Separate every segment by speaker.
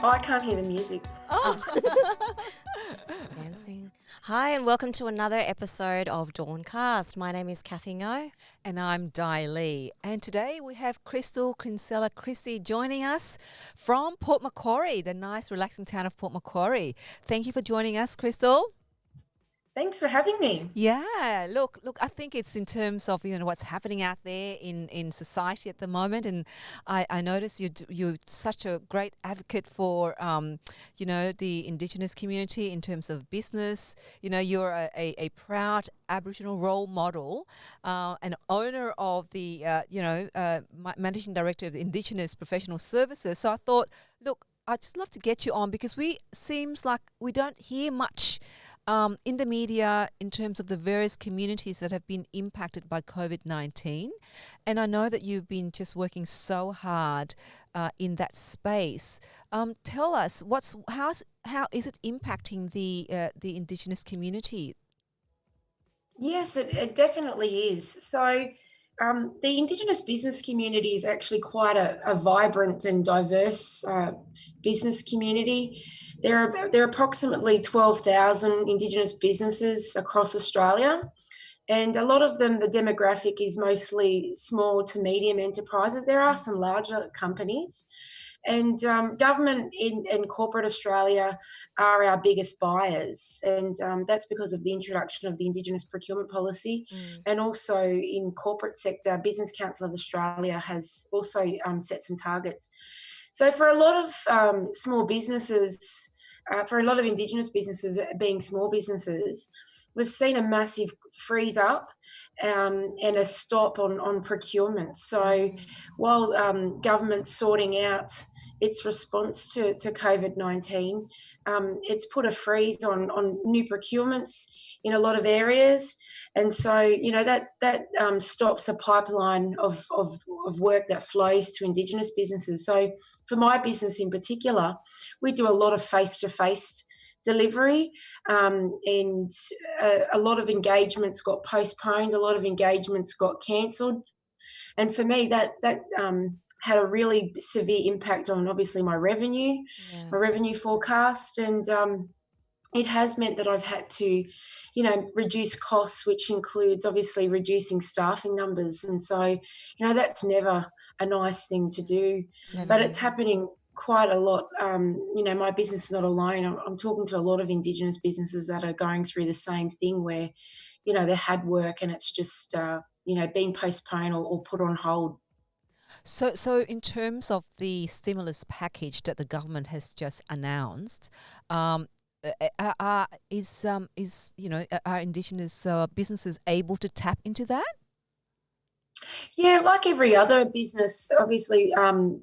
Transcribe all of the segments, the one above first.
Speaker 1: Oh, I can't hear the music.
Speaker 2: Oh. Dancing. Hi, and welcome to another episode of DawnCast. My name is Catherine Ngo.
Speaker 3: And I'm Di Lee. And today we have Kristal Kinsela-Christie joining us from Port Macquarie, the nice, relaxing town of Port Macquarie. Thank you for joining us, Kristal.
Speaker 1: Thanks for having me.
Speaker 3: Yeah, look, I think it's in terms of, what's happening out there in society at the moment. And I notice you're such a great advocate for, the Indigenous community in terms of business. You're a proud Aboriginal role model, and owner of the, managing director of the Indigenous Professional Services. So I thought, look, I'd just love to get you on because seems like we don't hear much in the media in terms of the various communities that have been impacted by COVID-19. And I know that you've been just working so hard in that space. Tell us, how is it impacting the Indigenous community?
Speaker 1: Yes, it definitely is. So the Indigenous business community is actually quite a vibrant and diverse business community. There are approximately 12,000 Indigenous businesses across Australia, and a lot of them, the demographic is mostly small to medium enterprises. There are some larger companies, and government and corporate Australia are our biggest buyers, and that's because of the introduction of the Indigenous procurement policy. And also in corporate sector, Business Council of Australia has also set some targets. So for a lot of small businesses, for a lot of Indigenous businesses being small businesses, we've seen a massive freeze up and a stop on procurement. So while government's sorting out its response to COVID-19, it's put a freeze on new procurements in a lot of areas. And so, that stops a pipeline of work that flows to Indigenous businesses. So for my business in particular, we do a lot of face-to-face delivery, and a lot of engagements got postponed, a lot of engagements got cancelled. And for me, that had a really severe impact on obviously my revenue forecast. And it has meant that I've had to, reduce costs, which includes obviously reducing staffing numbers. And so, that's never a nice thing to do, but it's happening quite a lot. My business is not alone. I'm talking to a lot of Indigenous businesses that are going through the same thing where, they had work and it's just, been postponed or put on hold.
Speaker 3: So in terms of the stimulus package that the government has just announced, are Indigenous businesses able to tap into that?
Speaker 1: Yeah, like every other business, obviously,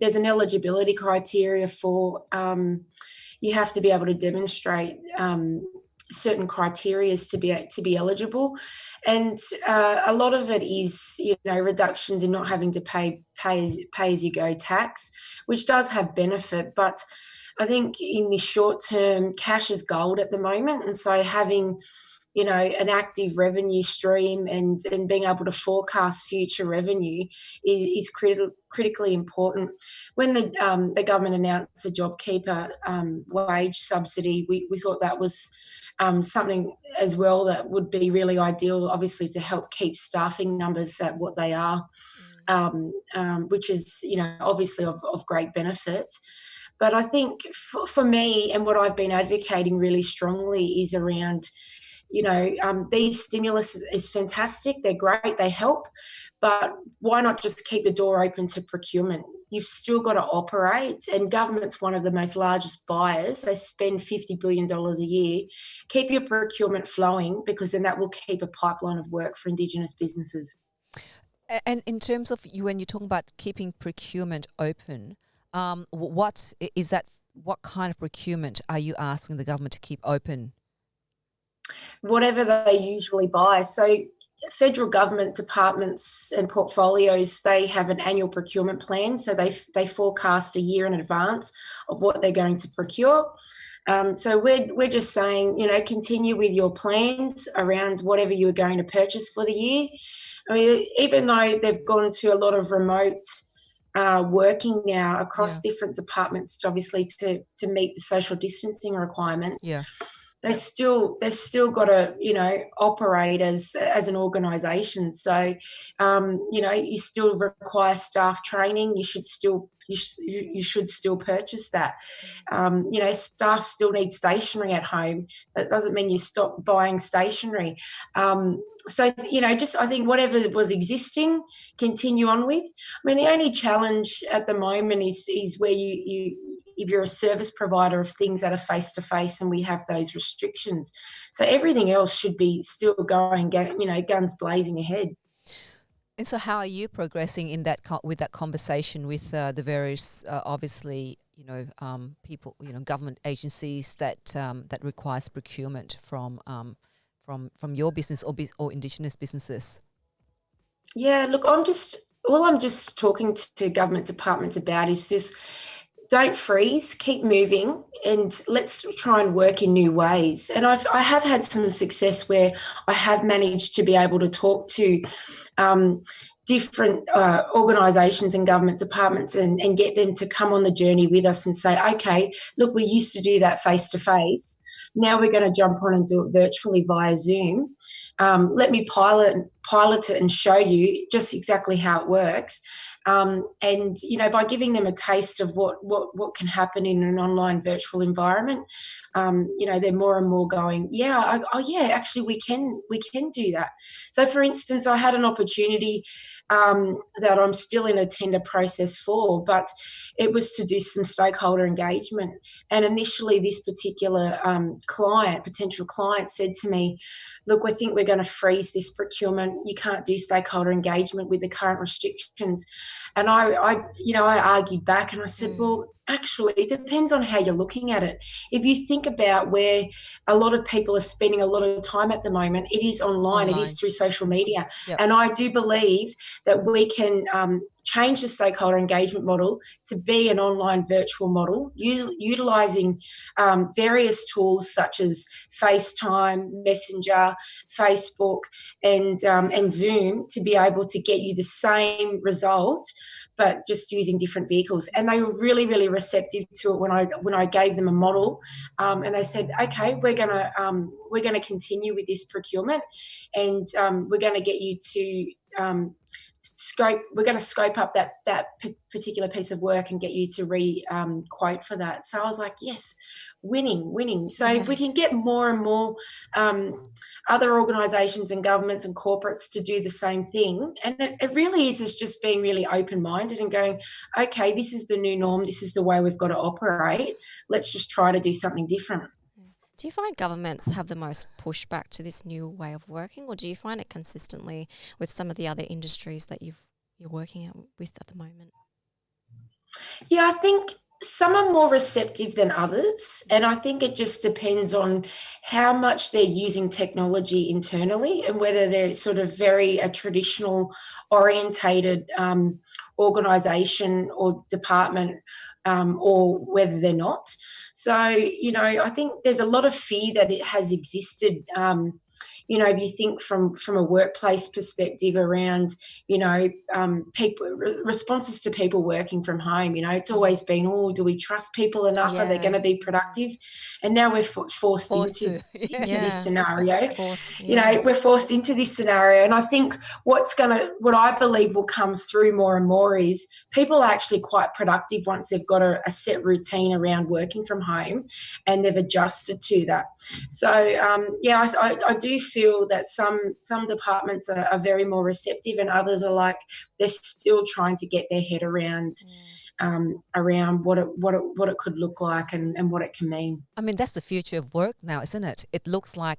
Speaker 1: there's an eligibility criteria for you have to be able to demonstrate certain criteria to be eligible, and a lot of it is reductions in not having to pay as you go tax, which does have benefit, but I think in the short term, cash is gold at the moment, and so having an active revenue stream and being able to forecast future revenue is critically important. When the government announced the JobKeeper wage subsidy, we thought that was something as well that would be really ideal, obviously, to help keep staffing numbers at what they are, which is obviously of great benefit. But I think for me, and what I've been advocating really strongly is around, these stimulus is fantastic. They're great. They help. But why not just keep the door open to procurement? You've still got to operate, and government's one of the most largest buyers. They spend $50 billion a year. Keep your procurement flowing, because then that will keep a pipeline of work for Indigenous businesses.
Speaker 3: And in terms of when you're talking about keeping procurement open, what is that? What kind of procurement are you asking the government to keep open?
Speaker 1: Whatever they usually buy. So federal government departments and portfolios, they have an annual procurement plan. So they forecast a year in advance of what they're going to procure. So we're just saying, continue with your plans around whatever you are going to purchase for the year. I mean, even though they've gone to a lot of remote working now across different departments, obviously to meet the social distancing requirements.
Speaker 3: Yeah.
Speaker 1: They've still got to, operate as an organisation. So, you still require staff training. You should still purchase that. Staff still need stationery at home. That doesn't mean you stop buying stationery. I think whatever was existing, continue on with. I mean, the only challenge at the moment is where if you're a service provider of things that are face-to-face and we have those restrictions. So everything else should be still going, guns blazing ahead.
Speaker 3: And so how are you progressing in that with that conversation with the various, obviously, people, government agencies that requires procurement from your business or Indigenous businesses?
Speaker 1: Yeah, look, I'm just talking to government departments about is just don't freeze, keep moving, and let's try and work in new ways. And I have had some success where I have managed to be able to talk to different organisations and government departments and get them to come on the journey with us and say, okay, look, we used to do that face-to-face. Now we're going to jump on and do it virtually via Zoom. Let me pilot it and show you just exactly how it works. And by giving them a taste of what can happen in an online virtual environment, they're more and more going, actually we can do that. So for instance, I had an opportunity that I'm still in a tender process for, but it was to do some stakeholder engagement. And initially this particular potential client said to me, look, I think we're going to freeze this procurement. You can't do stakeholder engagement with the current restrictions. And I argued back and I said, well, actually, it depends on how you're looking at it. If you think about where a lot of people are spending a lot of time at the moment, it is online. It is through social media.
Speaker 3: Yep.
Speaker 1: And I do believe that we can change the stakeholder engagement model to be an online virtual model, utilising various tools such as FaceTime, Messenger, Facebook, and Zoom to be able to get you the same result, but just using different vehicles. And they were really, really receptive to it when I gave them a model, and they said, okay, we're gonna continue with this procurement, and we're going to get you to we're going to scope up that particular piece of work and get you to quote for that. So I was like, yes, winning. So if we can get more and more other organisations and governments and corporates to do the same thing, and it really is just being really open-minded and going, okay, this is the new norm, this is the way we've got to operate, let's just try to do something different.
Speaker 2: Do you find governments have the most pushback to this new way of working, or do you find it consistently with some of the other industries that you're working with at the moment?
Speaker 1: Yeah, I think some are more receptive than others, and I think it just depends on how much they're using technology internally and whether they're sort of very a traditional orientated organisation or department, or whether they're not. So, I think there's a lot of fear that it has existed. If you think from a workplace perspective around, people responses to people working from home, it's always been, do we trust people enough? Are they going to be productive? And now we're forced into this scenario. We're forced into this scenario. And I think what I believe will come through more and more is people are actually quite productive once they've got a set routine around working from home and they've adjusted to that. So, I do feel that some departments are very more receptive, and others are like they're still trying to get their head around what it could look like and what it can mean.
Speaker 3: I mean, that's the future of work now, isn't it? It looks like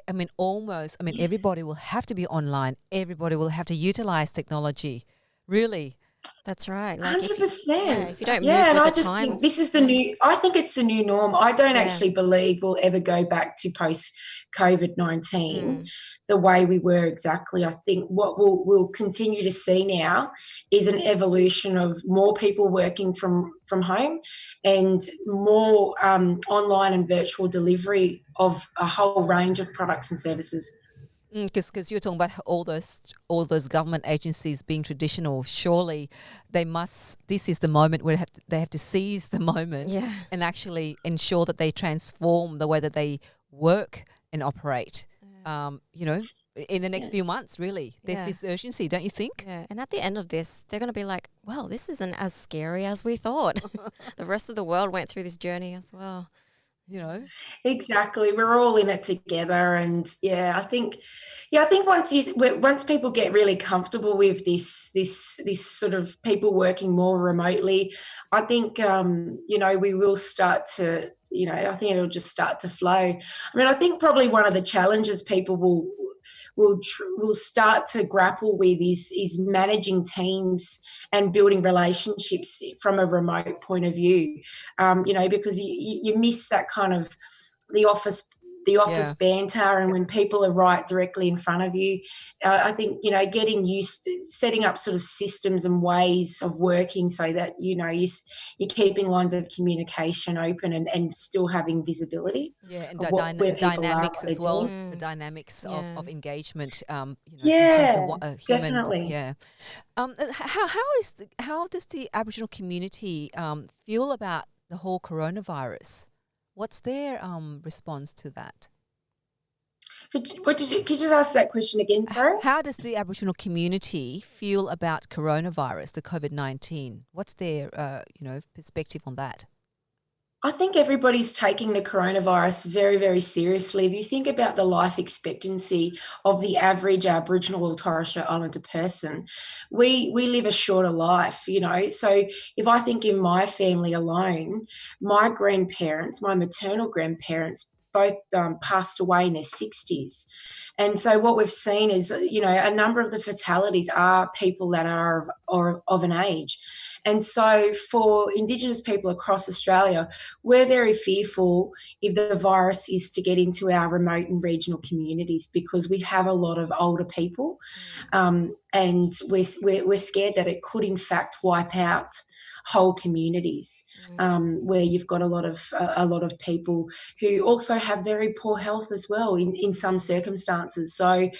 Speaker 3: everybody will have to be online. Everybody will have to utilize technology. Really.
Speaker 2: That's right.
Speaker 1: 100%.
Speaker 2: If you don't move with the times.
Speaker 1: Think this is I think it's the new norm. I don't actually believe we'll ever go back to post-COVID-19 the way we were exactly. I think what we'll continue to see now is an evolution of more people working from home and more online and virtual delivery of a whole range of products and services.
Speaker 3: Because you're talking about all those government agencies being traditional. Surely this is the moment where they have to seize the moment and actually ensure that they transform the way that they work and operate. In the next few months, really. There's this urgency, don't you think?
Speaker 2: Yeah, and at the end of this, they're going to be like, well, this isn't as scary as we thought. The rest of the world went through this journey as well.
Speaker 1: Exactly, we're all in it together. And I think once people get really comfortable with this sort of people working more remotely, I think we will start to I think it'll just start to flow. I mean, I think probably one of the challenges people will start to grapple with is managing teams and building relationships from a remote point of view, because you miss that kind of the office banter, and when people are right directly in front of you. I think getting used to setting up sort of systems and ways of working so that you're keeping lines of communication open and still having visibility.
Speaker 3: And the dynamics as well. The dynamics of engagement. In terms of human.
Speaker 1: Definitely.
Speaker 3: How does the Aboriginal community feel about the whole coronavirus? What's their response to that?
Speaker 1: Could you just ask that question again, sorry?
Speaker 3: How does the Aboriginal community feel about coronavirus, the COVID-19? What's their perspective on that?
Speaker 1: I think everybody's taking the coronavirus very, very seriously. If you think about the life expectancy of the average Aboriginal or Torres Strait Islander person, we live a shorter life, So if I think in my family alone, my maternal grandparents, both passed away in their 60s. And so what we've seen is, a number of the fatalities are people that are of an age. And so for Indigenous people across Australia, we're very fearful if the virus is to get into our remote and regional communities, because we have a lot of older people, and we're scared that it could in fact wipe out whole communities, where you've got a lot of people who also have very poor health as well in some circumstances. So,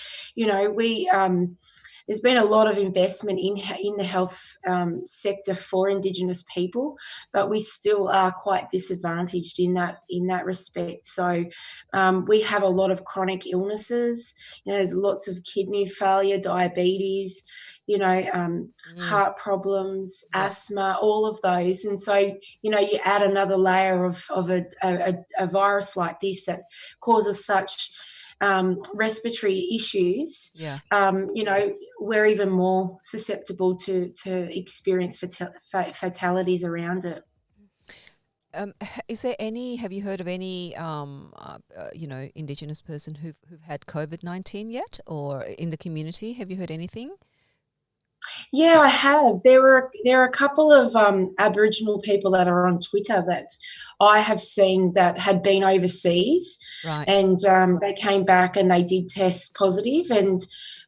Speaker 1: there's been a lot of investment in the health sector for Indigenous people, but we still are quite disadvantaged in that respect. So we have a lot of chronic illnesses. There's lots of kidney failure, diabetes, heart problems, asthma, all of those. And so, you add another layer of a virus like this that causes such respiratory issues, we're even more susceptible to experience fatalities around it.
Speaker 3: Have you heard of any, Indigenous person who've had COVID-19 yet, or in the community? Have you heard anything?
Speaker 1: Yeah, I have. There are a couple of Aboriginal people that are on Twitter that I have seen that had been overseas,
Speaker 3: right,
Speaker 1: and they came back and they did test positive, and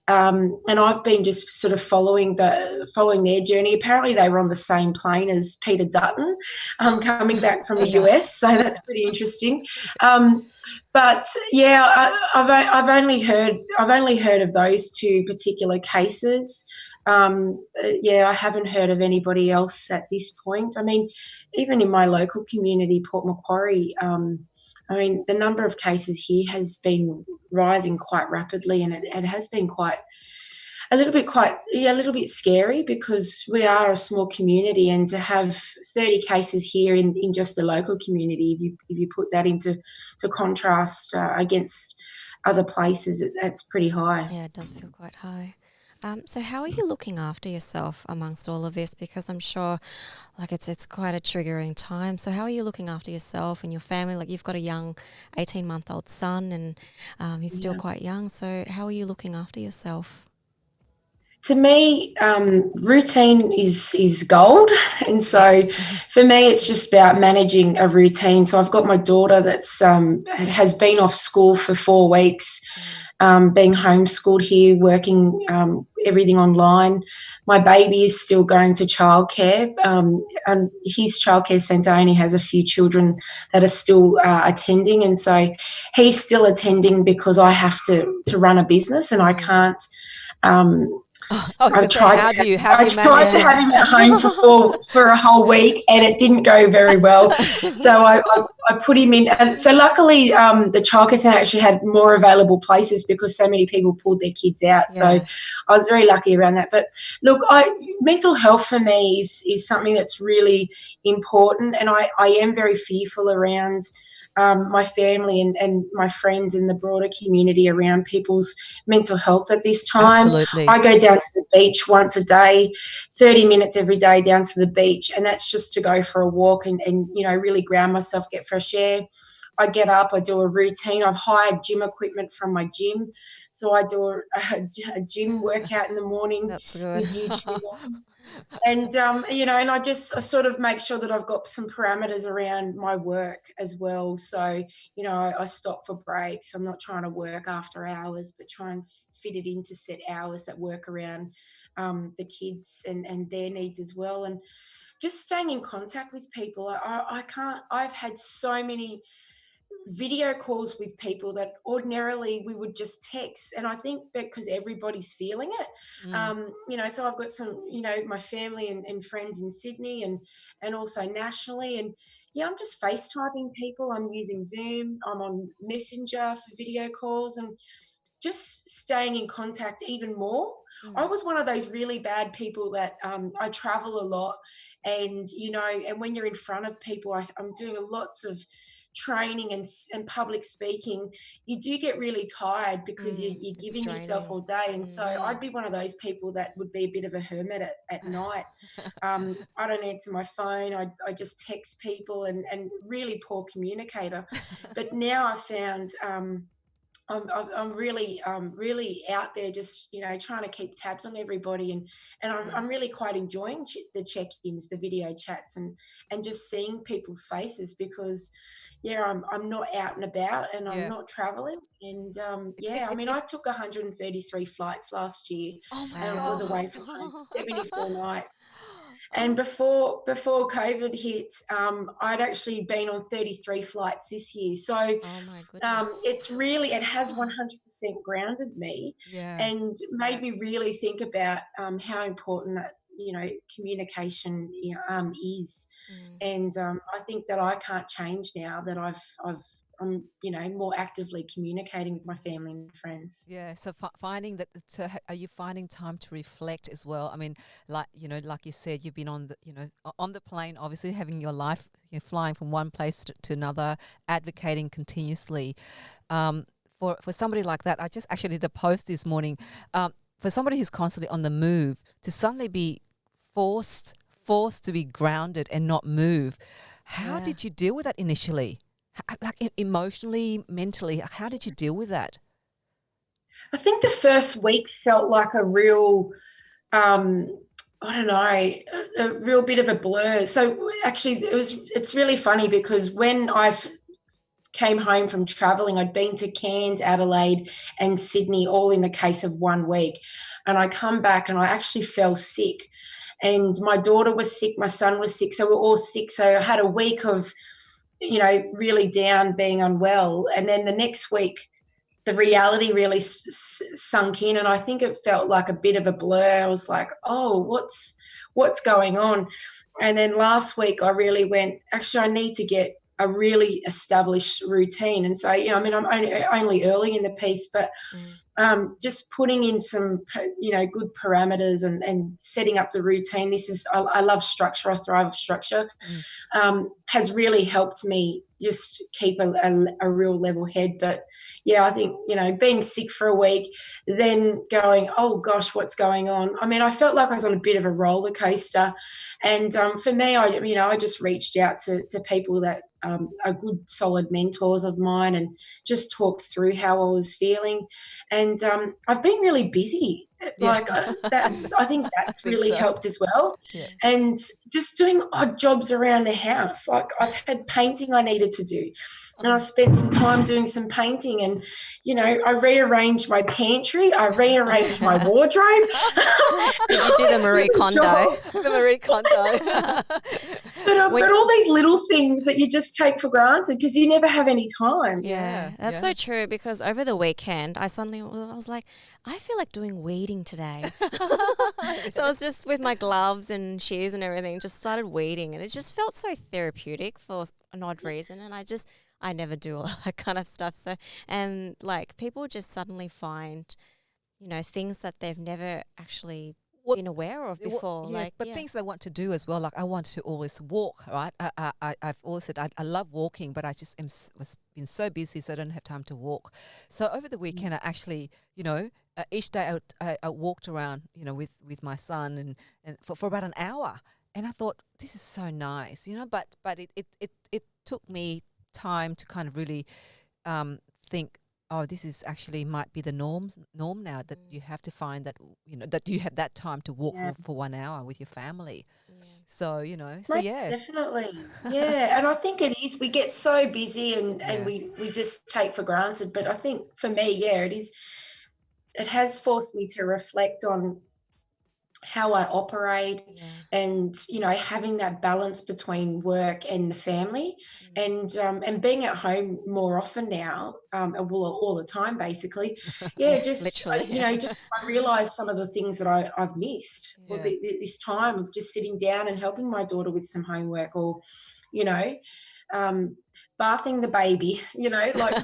Speaker 1: I've been just sort of following their journey. Apparently, they were on the same plane as Peter Dutton, coming back from the US, so that's pretty interesting. But yeah, I've only heard of those two particular cases. I haven't heard of anybody else at this point. I mean, even in my local community, Port Macquarie, the number of cases here has been rising quite rapidly, and it has been a little bit scary, because we are a small community, and to have 30 cases here in just the local community, if you put that into contrast against other places, that's pretty high.
Speaker 2: Yeah, it does feel quite high. So how are you looking after yourself amongst all of this? Because I'm sure it's quite a triggering time. So how are you looking after yourself and your family? Like, you've got a young 18-month-old son, and he's still quite young. So how are you looking after yourself?
Speaker 1: To me, routine is gold. And so for me, it's just about managing a routine. So I've got my daughter that's has been off school for 4 weeks. being homeschooled here, working everything online. My baby is still going to childcare, and his childcare centre only has a few children that are still attending, and so he's still attending because I have to run a business and I can't.
Speaker 3: I was going to say, how do you
Speaker 1: tried
Speaker 3: manage
Speaker 1: to
Speaker 3: it?
Speaker 1: have him at home for a whole week, and it didn't go very well. So I put him in. And so luckily, the childcare centre actually had more available places because so many people pulled their kids out. So I was very lucky around that. But look, mental health for me is something that's really important, and I am very fearful around my family and my friends in the broader community around people's mental health at this time.
Speaker 3: Absolutely.
Speaker 1: I go down to the beach once a day, 30 minutes every day down to the beach, and that's just to go for a walk and really ground myself, get fresh air. I get up, I do a routine. I've hired gym equipment from my gym, so I do a gym workout in the morning.
Speaker 2: That's good.
Speaker 1: With YouTube on. And and I sort of make sure that I've got some parameters around my work as well. So I stop for breaks. I'm not trying to work after hours, but try and fit it into set hours that work around the kids and their needs as well. And just staying in contact with people. I can't. I've had so many video calls with people that ordinarily we would just text, and I think because everybody's feeling it, so I've got some my family and friends in Sydney and also nationally, and I'm just FaceTiming people. I'm using Zoom, I'm on Messenger for video calls, and just staying in contact even more. I was one of those really bad people that I travel a lot, and and when you're in front of people, I'm doing lots of training and public speaking. You do get really tired because you're giving yourself all day, and so I'd be one of those people that would be a bit of a hermit at night. I don't answer my phone. I just text people and really poor communicator. But now I've found I'm really out there, just trying to keep tabs on everybody, and I'm really quite enjoying the check-ins, the video chats, and just seeing people's faces, because I'm not out and about, and I'm not traveling, and I took 133 flights last year.
Speaker 3: Oh my
Speaker 1: And I was away from home for 74 nights. And
Speaker 3: Oh.
Speaker 1: before COVID hit, I'd actually been on 33 flights this year. So
Speaker 2: Oh my goodness.
Speaker 1: it has 100% grounded me, and made me really think about how important that communication is. And I think that I can't change now that I'm more actively communicating with my family and friends.
Speaker 3: Yeah, so finding that, are you finding time to reflect as well? I mean, like you said, you've been on the plane, obviously having your life, flying from one place to another, advocating continuously. For somebody like that, I just actually did a post this morning. For somebody who's constantly on the move, to suddenly be forced to be grounded and not move, how did you deal with that initially? Like emotionally, mentally, how did you deal with that?
Speaker 1: I think the first week felt like a real, I don't know, a real bit of a blur. So actually, it's really funny, because when I came home from traveling, I'd been to Cairns, Adelaide, and Sydney, all in the case of 1 week, and I come back and I actually fell sick, and my daughter was sick, my son was sick, so we're all sick. So I had a week of really down, being unwell, and then the next week the reality really sunk in, and I think it felt like a bit of a blur. I was like, oh, what's going on? And then last week I really went, actually I need to get a really established routine. And so I'm only early in the piece, but just putting in some good parameters and setting up the routine. I love structure. I thrive with structure. Has really helped me just keep a real level head. But I think being sick for a week, then going, oh gosh, what's going on? I mean, I felt like I was on a bit of a roller coaster, and for me, I just reached out to people that are good, solid mentors of mine, and just talked through how I was feeling. And I've been really busy. Like that, I think that's really
Speaker 3: so.
Speaker 1: helped as well.
Speaker 3: Yeah.
Speaker 1: And just doing odd jobs around the house. Like I've had painting I needed to do, and I spent some time doing some painting. And I rearranged my pantry. I rearranged my wardrobe.
Speaker 2: Did you do the Marie Kondo?
Speaker 3: The Marie Kondo.
Speaker 1: But all these little things that you just take for granted because you never have any time.
Speaker 2: Yeah, that's so true, because over the weekend I was like, I feel like doing weeding today. So I was just with my gloves and shears and everything, just started weeding, and it just felt so therapeutic for an odd reason. And I never do all that kind of stuff. So, and like people just suddenly find, things that they've never actually been aware of before.
Speaker 3: Things they want to do as well. Like I want to always walk, right? I've always said I love walking, but I just was been so busy, so I don't have time to walk. So over the weekend, I actually, each day I walked around, with my son and for about an hour, and I thought this is so nice, But it took me time to kind of really think, oh, this is actually might be the norm now, that you have to find that, that you have that time to walk for 1 hour with your family. So,
Speaker 1: Definitely. Yeah. And I think it is, we get so busy and we just take for granted. But I think for me, it has forced me to reflect on how I operate and, having that balance between work and the family and being at home more often now, all the time, basically. Just,
Speaker 2: literally,
Speaker 1: I realise some of the things that I've missed. Well, this time of just sitting down and helping my daughter with some homework, or, bathing the baby,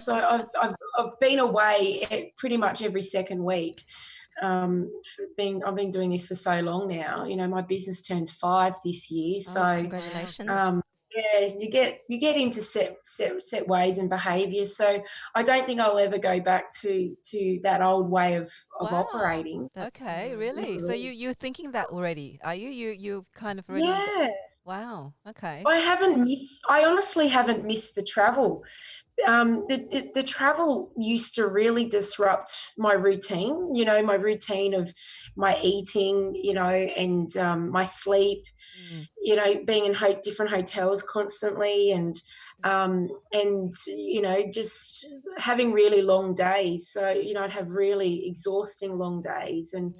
Speaker 1: so I've been away pretty much every second week. I've been doing this for so long now. My business turns 5 this year. So
Speaker 2: congratulations.
Speaker 1: You get into set ways and behaviours. So I don't think I'll ever go back to that old way of operating.
Speaker 3: Okay, really? So you're thinking that already? Are you? You kind of already?
Speaker 1: Yeah.
Speaker 3: Wow. Okay.
Speaker 1: I honestly haven't missed the travel. The travel used to really disrupt my routine, my routine of my eating, and my sleep, being in different hotels constantly and just having really long days. So, I'd have really exhausting long days and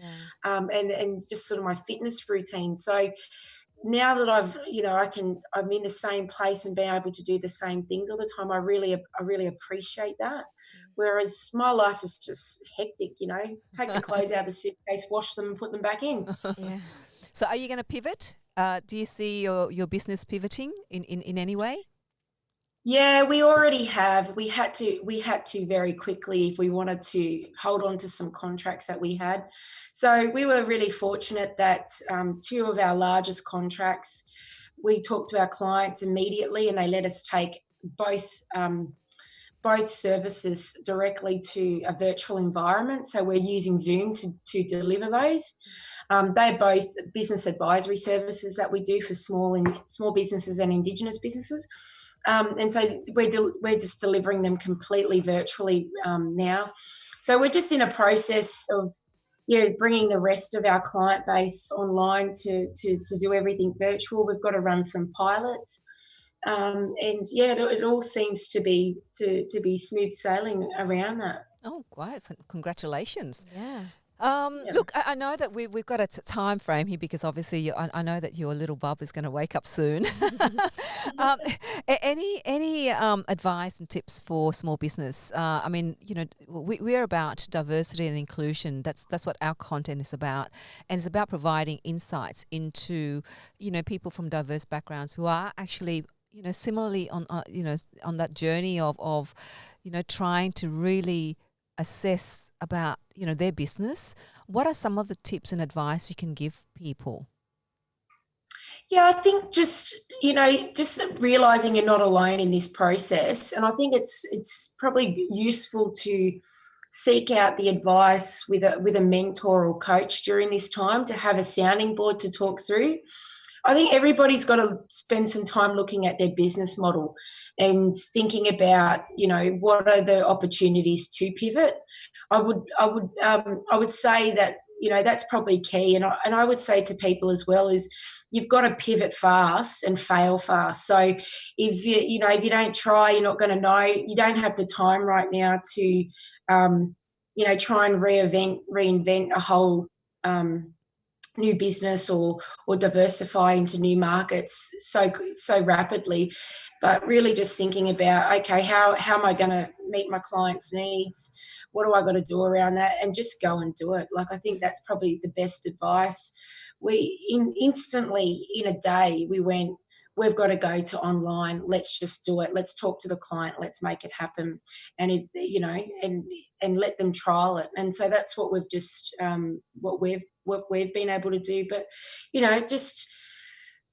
Speaker 1: just sort of my fitness routine. So, now that I'm in the same place and being able to do the same things all the time, I really appreciate that. Whereas my life is just hectic, take the clothes out of the suitcase, wash them and put them back in.
Speaker 2: Yeah.
Speaker 3: So are you going to pivot? Do you see your business pivoting in any way?
Speaker 1: Yeah, we already have. We had to very quickly if we wanted to hold on to some contracts that we had. So we were really fortunate that 2 of our largest contracts, we talked to our clients immediately and they let us take both services directly to a virtual environment. So we're using Zoom to deliver those. They're both business advisory services that we do for small businesses and Indigenous businesses. And so we're just delivering them completely virtually now. So we're just in a process of bringing the rest of our client base online to do everything virtual. We've got to run some pilots, and it all seems to be smooth sailing around that.
Speaker 3: Oh, great! Congratulations.
Speaker 2: Yeah.
Speaker 3: Look, I know that we've got a time frame here because obviously I know that your little bub is going to wake up soon. Any advice and tips for small business? I mean, we're about diversity and inclusion. That's what our content is about, and it's about providing insights into people from diverse backgrounds who are actually similarly on that journey of trying to really assess about their business. What are some of the tips and advice you can give people?
Speaker 1: Yeah, I think just realizing you're not alone in this process, and I think it's probably useful to seek out the advice with a mentor or coach during this time to have a sounding board to talk through. I think everybody's got to spend some time looking at their business model and thinking about, what are the opportunities to pivot. I would say that, that's probably key. And I would say to people as well is you've got to pivot fast and fail fast. So if you don't try, you're not going to know. You don't have the time right now to, try and reinvent a whole new business or diversify into new markets so rapidly, but really just thinking about, okay, how am I going to meet my clients' needs? What do I got to do around that? And just go and do it. Like, I think that's probably the best advice. Instantly in a day we went, we've got to go to online. Let's just do it. Let's talk to the client. Let's make it happen. And if and let them trial it. And so that's what we've just what we've been able to do. But just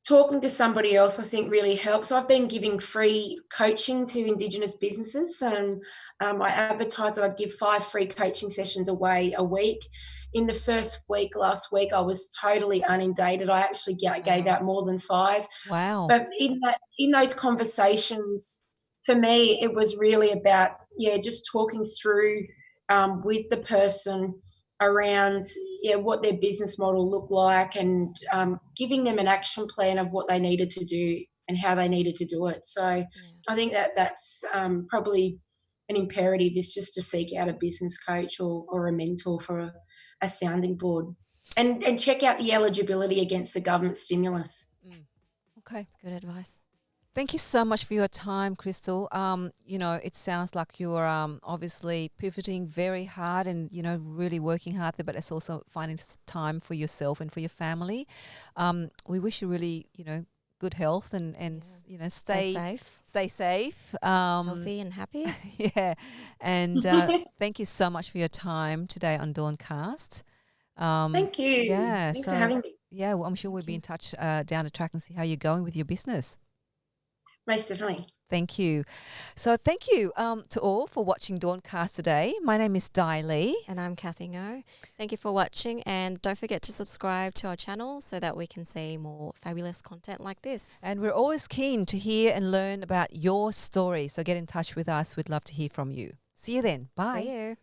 Speaker 1: talking to somebody else, I think, really helps. I've been giving free coaching to Indigenous businesses, and I advertised that I'd give 5 free coaching sessions away a week. In the first week, last week, I was totally inundated. I actually gave out more than 5.
Speaker 3: Wow.
Speaker 1: But in those conversations, for me, it was really about, just talking through with the person around what their business model looked like, and giving them an action plan of what they needed to do and how they needed to do it. So I think that's probably an imperative, is just to seek out a business coach or a mentor for a sounding board, and check out the eligibility against the government stimulus.
Speaker 3: Okay.
Speaker 2: That's good advice.
Speaker 3: Thank you so much for your time, Kristal. It sounds like you're obviously pivoting very hard and, really working hard there, but it's also finding time for yourself and for your family. We wish you really, good health and stay
Speaker 2: safe.
Speaker 3: Stay safe.
Speaker 2: Healthy and happy.
Speaker 3: Yeah. And thank you so much for your time today on DawnCast.
Speaker 1: Thank you.
Speaker 3: Yeah.
Speaker 1: Thanks for having me.
Speaker 3: Yeah, well, I'm sure we'll be in touch down the track and see how you're going with your business.
Speaker 1: Most definitely.
Speaker 3: Thank you. So thank you to all for watching DawnCast today. My name is Di Lee.
Speaker 2: And I'm Cathy Ngo. Thank you for watching, and don't forget to subscribe to our channel so that we can see more fabulous content like this.
Speaker 3: And we're always keen to hear and learn about your story. So get in touch with us. We'd love to hear from you. See you then. Bye.
Speaker 2: See you.